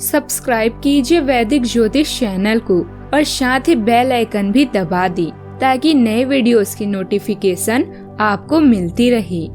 Subscribe कीजिए वैदिक ज्योतिष चैनल को और साथ ही बेल आइकन भी दबा दी ताकि नए वीडियोस की नोटिफिकेशन आपको मिलती रहे।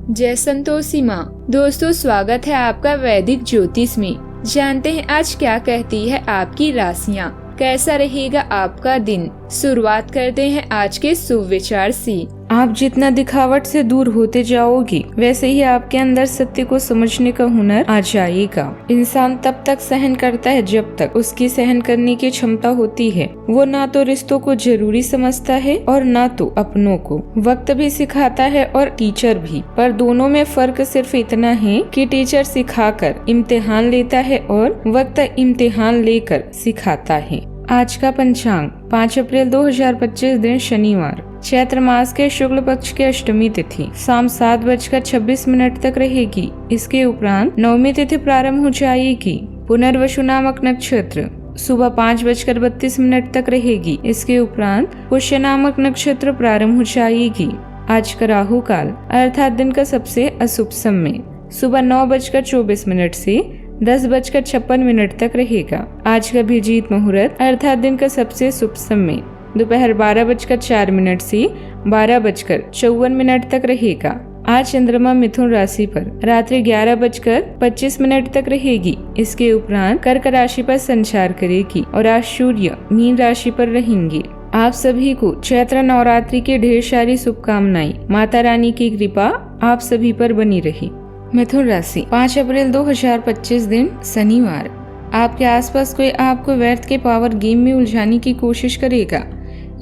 जय संतोषी माँ। दोस्तों, स्वागत है आपका वैदिक ज्योतिष में। जानते हैं आज क्या कहती है आपकी राशियाँ, कैसा रहेगा आपका दिन। शुरुआत करते हैं आज के शुभ विचार से। आप जितना दिखावट से दूर होते जाओगे वैसे ही आपके अंदर सत्य को समझने का हुनर आ जाएगा। इंसान तब तक सहन करता है जब तक उसकी सहन करने की क्षमता होती है। वो ना तो रिश्तों को जरूरी समझता है और ना तो अपनों को। वक्त भी सिखाता है और टीचर भी, पर दोनों में फर्क सिर्फ इतना है कि टीचर सिखाकर इम्तिहान लेता है और वक्त इम्तिहान लेकर सिखाता है। आज का पंचांग 5 अप्रैल 2025 दिन शनिवार, चैत्र मास के शुक्ल पक्ष की अष्टमी तिथि शाम 7:26 तक रहेगी। इसके उपरांत नवमी तिथि प्रारंभ हो जाएगी। पुनर्वसु नामक नक्षत्र सुबह 5:32 तक रहेगी। इसके उपरांत पुष्य नामक नक्षत्र प्रारंभ हो जाएगी। आज का राहु काल अर्थात दिन का सबसे अशुभ समय सुबह 9:24 से 10:56 तक रहेगा। आज का अभिजीत मुहूर्त अर्थात दिन का सबसे शुभ समय दोपहर 12:04 से 12:54 तक रहेगा। आज चंद्रमा मिथुन राशि पर रात्रि 11:25 तक रहेगी। इसके उपरांत कर्क राशि पर संचार करेगी और आज सूर्य मीन राशि पर रहेंगे। आप सभी को चैत्र नवरात्रि की ढेर सारी शुभकामनाएं। माता रानी की कृपा आप सभी पर बनी रहे। मिथुन राशि 5 अप्रैल 2025 दिन शनिवार, आपके आसपास कोई आपको व्यर्थ के पावर गेम में उलझाने की कोशिश करेगा।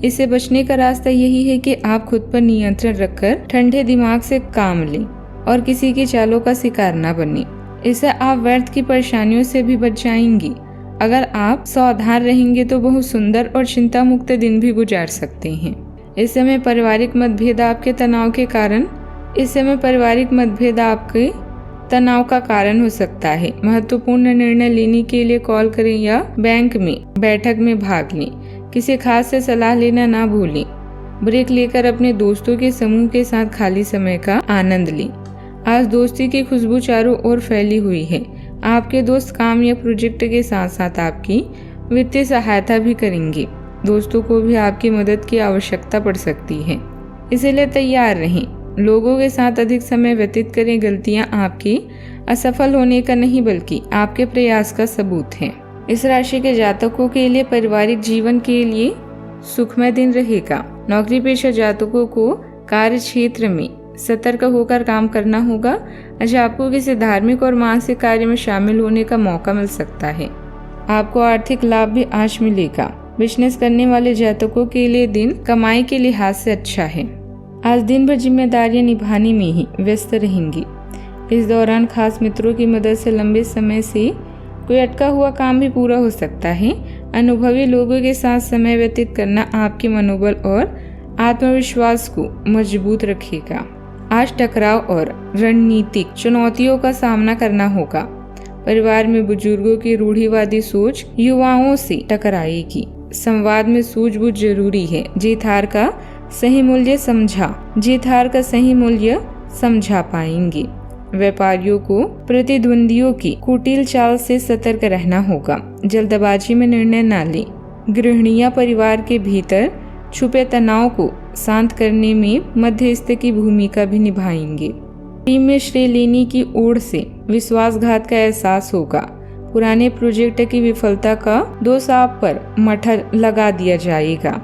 इससे बचने का रास्ता यही है कि आप खुद पर नियंत्रण रखकर ठंडे दिमाग से काम लें और किसी की चालों का शिकार न बने। इससे आप व्यर्थ की परेशानियों से भी बच जाएंगी। अगर आप सावधान रहेंगे तो बहुत सुंदर और चिंता मुक्त दिन भी गुजार सकते हैं। इस समय पारिवारिक मतभेद आपके तनाव का कारण हो सकता है। महत्वपूर्ण निर्णय लेने के लिए कॉल करें या बैंक में बैठक में भाग लें। किसी खास से सलाह लेना ना भूलें। ब्रेक लेकर अपने दोस्तों के समूह के साथ खाली समय का आनंद लें। आज दोस्ती की खुशबू चारों ओर फैली हुई है। आपके दोस्त काम या प्रोजेक्ट के साथ साथ आपकी वित्तीय सहायता भी करेंगे। दोस्तों को भी आपकी मदद की आवश्यकता पड़ सकती है, इसलिए तैयार रहें। लोगों के साथ अधिक समय व्यतीत करें। गलतियां आपके असफल होने का नहीं बल्कि आपके प्रयास का सबूत है। इस राशि के जातकों के लिए पारिवारिक जीवन के लिए सुखमय दिन रहेगा। नौकरी पेशा जातकों को कार्य क्षेत्र में सतर्क होकर काम करना होगा। आज आपको किसी धार्मिक और मानसिक कार्य में शामिल होने का मौका मिल सकता है। आपको आर्थिक लाभ भी आज मिलेगा। बिजनेस करने वाले जातकों के लिए दिन कमाई के लिहाज से अच्छा है। आज दिन भर जिम्मेदारियां निभाने में ही व्यस्त रहेंगी। इस दौरान खास मित्रों की मदद से लंबे समय से कोई अटका हुआ काम भी पूरा हो सकता है। अनुभवी लोगों के साथ समय व्यतीत करना आपके मनोबल और आत्मविश्वास को मजबूत रखेगा। आज टकराव और रणनीतिक चुनौतियों का सामना करना होगा। परिवार में बुजुर्गों की रूढ़िवादी सोच युवाओं से टकराएगी। संवाद में सूझबूझ जरूरी है। जीत हार का सही मूल्य समझा पाएंगे। व्यापारियों को प्रतिद्वंदियों की कुटिल चाल से सतर्क रहना होगा। जल्दबाजी में निर्णय न लें। गृहिणियां परिवार के भीतर छुपे तनाव को शांत करने में मध्यस्थ की भूमिका भी निभाएंगे। टीम में श्रेय लेने की ओर से विश्वासघात का एहसास होगा। पुराने प्रोजेक्ट की विफलता का दोष आप पर मठर लगा दिया जाएगा।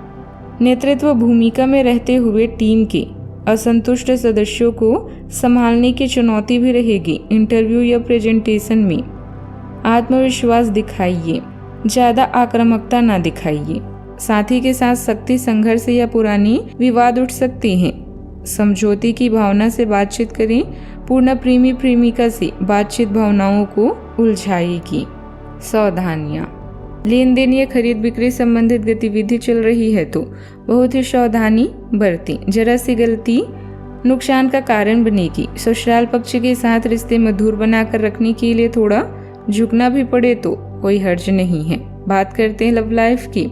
नेतृत्व भूमिका में रहते हुए टीम के असंतुष्ट सदस्यों को संभालने की चुनौती भी रहेगी। इंटरव्यू या प्रेजेंटेशन में आत्मविश्वास दिखाइए, ज्यादा आक्रामकता ना दिखाइए। साथी के साथ शक्ति संघर्ष या पुरानी विवाद उठ सकते हैं। समझौते की भावना से बातचीत करें। पूर्ण प्रेमिका से बातचीत भावनाओं को उलझाएगी। सावधानियां। लेन देन या खरीद बिक्री संबंधित गतिविधि चल रही है तो बहुत ही सावधानी बरतें। जरा सी गलती नुकसान का कारण बनेगी। ससुराल पक्ष के साथ रिश्ते मधुर बनाकर रखने के लिए थोड़ा झुकना भी पड़े तो कोई हर्ज नहीं है। बात करते हैं लव लाइफ की।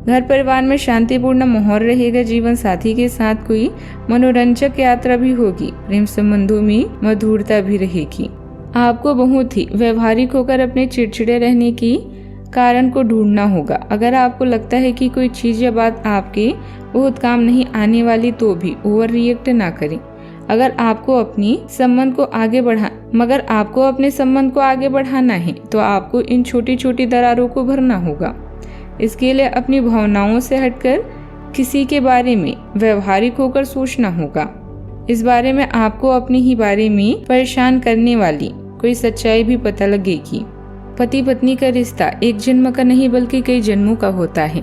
घर परिवार में शांतिपूर्ण माहौल रहेगा। जीवन साथी के साथ कोई मनोरंजक यात्रा भी होगी। प्रेम संबंधों में मधुरता भी रहेगी। आपको बहुत ही व्यवहारिक होकर अपने चिड़चिड़े रहने की कारण को ढूंढना होगा। अगर आपको लगता है कि कोई चीज़ या बात आपके बहुत काम नहीं आने वाली तो भी ओवर रिएक्ट ना करें। अगर आपको अपने संबंध को आगे बढ़ाना है तो आपको इन छोटी छोटी दरारों को भरना होगा। इसके लिए अपनी भावनाओं से हटकर किसी के बारे में व्यवहारिक होकर सोचना होगा। इस बारे में आपको अपने ही बारे में परेशान करने वाली कोई सच्चाई भी पता लगेगी। पति पत्नी का रिश्ता एक जन्म का नहीं बल्कि कई जन्मों का होता है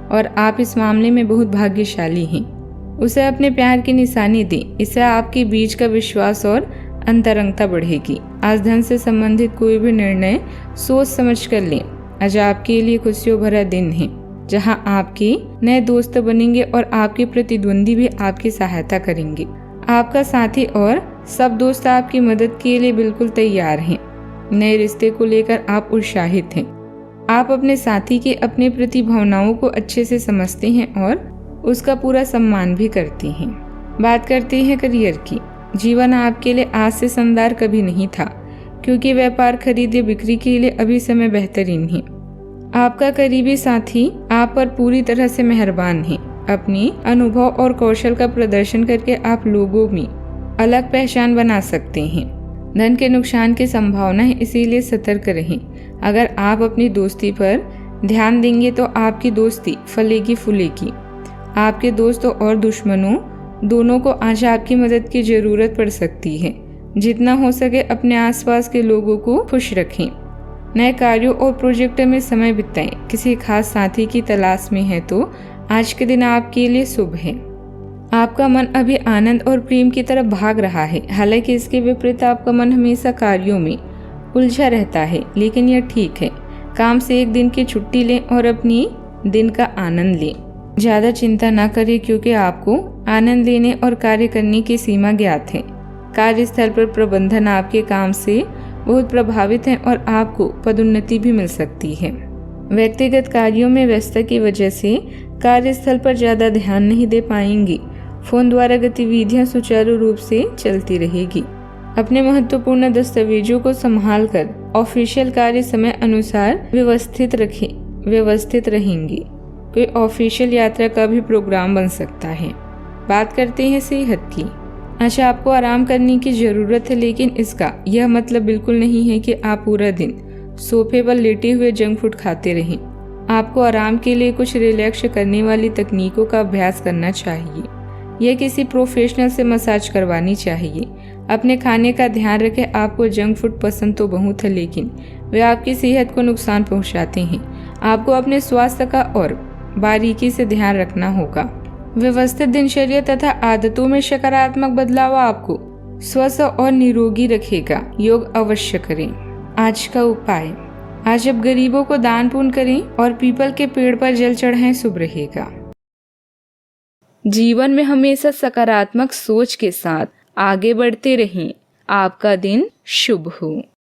और आप इस मामले में बहुत भाग्यशाली हैं। उसे अपने प्यार की निशानी दें, इससे आपके बीच का विश्वास और अंतरंगता बढ़ेगी। आज धन से संबंधित कोई भी निर्णय सोच समझ कर लें। आज आपके लिए खुशियों भरा दिन है, जहां आपके नए दोस्त बनेंगे और आपके प्रतिद्वंदी भी आपकी सहायता करेंगे। आपका साथी और सब दोस्त आपकी मदद के लिए बिल्कुल तैयार हैं। नए रिश्ते को लेकर आप उत्साहित हैं। आप अपने साथी के अपने प्रति भावनाओं को अच्छे से समझते हैं और उसका पूरा सम्मान भी करते हैं। बात करते हैं करियर की। जीवन आपके लिए आज से शानदार कभी नहीं था, क्योंकि व्यापार, खरीद या बिक्री के लिए अभी समय बेहतरीन है। आपका करीबी साथी आप पर पूरी तरह से मेहरबान है। अपने अनुभव और कौशल का प्रदर्शन करके आप लोगों में अलग पहचान बना सकते हैं। धन के नुकसान की संभावना है, इसीलिए सतर्क रहें। अगर आप अपनी दोस्ती पर ध्यान देंगे तो आपकी दोस्ती फलेगी फूलेगी। आपके दोस्तों और दुश्मनों दोनों को आज आपकी मदद की जरूरत पड़ सकती है। जितना हो सके अपने आसपास के लोगों को खुश रखें। नए कार्यों और प्रोजेक्ट में समय बिताएं। किसी खास साथी की तलाश में है तो आज के दिन आपके लिए शुभ है। आपका मन अभी आनंद और प्रेम की तरफ भाग रहा है। हालांकि इसके विपरीत आपका मन हमेशा कार्यों में उलझा रहता है, लेकिन यह ठीक है। काम से एक दिन की छुट्टी लें और अपनी दिन का आनंद लें। ज्यादा चिंता ना करें, क्योंकि आपको आनंद लेने और कार्य करने की सीमा ज्ञात है। कार्यस्थल पर प्रबंधन आपके काम से बहुत प्रभावित है और आपको पदोन्नति भी मिल सकती है। व्यक्तिगत कार्यों में व्यस्तता की वजह से कार्यस्थल पर ज्यादा ध्यान नहीं दे पाएंगी। फोन द्वारा गतिविधियां सुचारू रूप से चलती रहेगी। अपने महत्वपूर्ण दस्तावेजों को संभालकर ऑफिशियल कार्य समय अनुसार व्यवस्थित रहेंगी। कोई ऑफिशियल यात्रा का भी प्रोग्राम बन सकता है। बात करते हैं सेहत की। आज आपको आराम करने की जरूरत है, लेकिन इसका यह मतलब बिल्कुल नहीं है कि आप पूरा दिन सोफे पर लेटे हुए जंक फूड खाते रहें। आपको आराम के लिए कुछ रिलैक्स करने वाली तकनीकों का अभ्यास करना चाहिए। यह किसी प्रोफेशनल से मसाज करवानी चाहिए। अपने खाने का ध्यान रखें। आपको जंक फूड पसंद तो बहुत है, लेकिन वे आपकी सेहत को नुकसान पहुंचाते हैं। आपको अपने स्वास्थ्य का और बारीकी से ध्यान रखना होगा। व्यवस्थित दिनचर्या तथा आदतों में सकारात्मक बदलाव आपको स्वस्थ और निरोगी रखेगा। योग अवश्य करें। आज का उपाय, आज अब गरीबों को दान पुण्य करें और पीपल के पेड़ पर जल चढ़ाएं, शुभ रहेगा। जीवन में हमेशा सकारात्मक सोच के साथ आगे बढ़ते रहें। आपका दिन शुभ हो।